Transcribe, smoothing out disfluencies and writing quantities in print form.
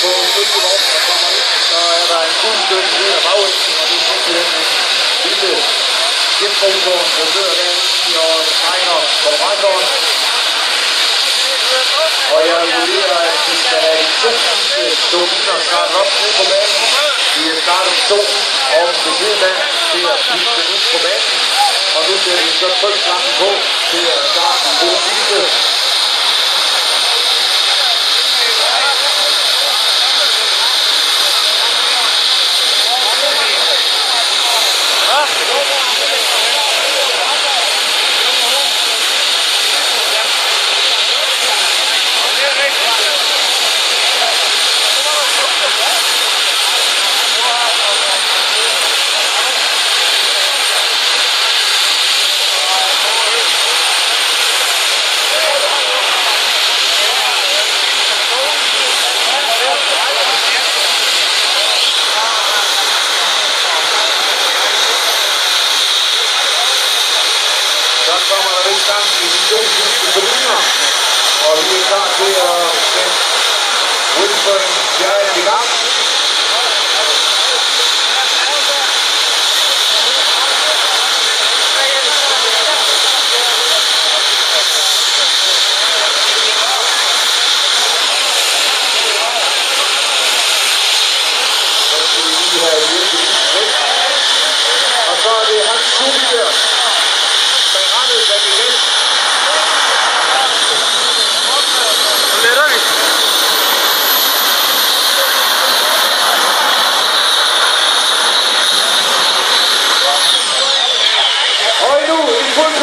på følgevognen, der kommer ind, så er der en fuldstændig ned af bagenden, og det er simpelthen en lille skibsmotor, der sidder derinde og trækker kompressoren. Og jeg vurderer, at vi skal have de to sidste turbiner startet op ned på banen. Vi er startet 2 og ved siden af til at skifte ud på banen. Og nu ser vi så trykklappen på til at starte en god sidste. Så kommer der vist gang i de 2 sidste turbiner, og vi er klar til at sætte windspring-fjerde i gang. Så skal vi lige have virkelig væk. Og så er det hans studie. Og nu i fuld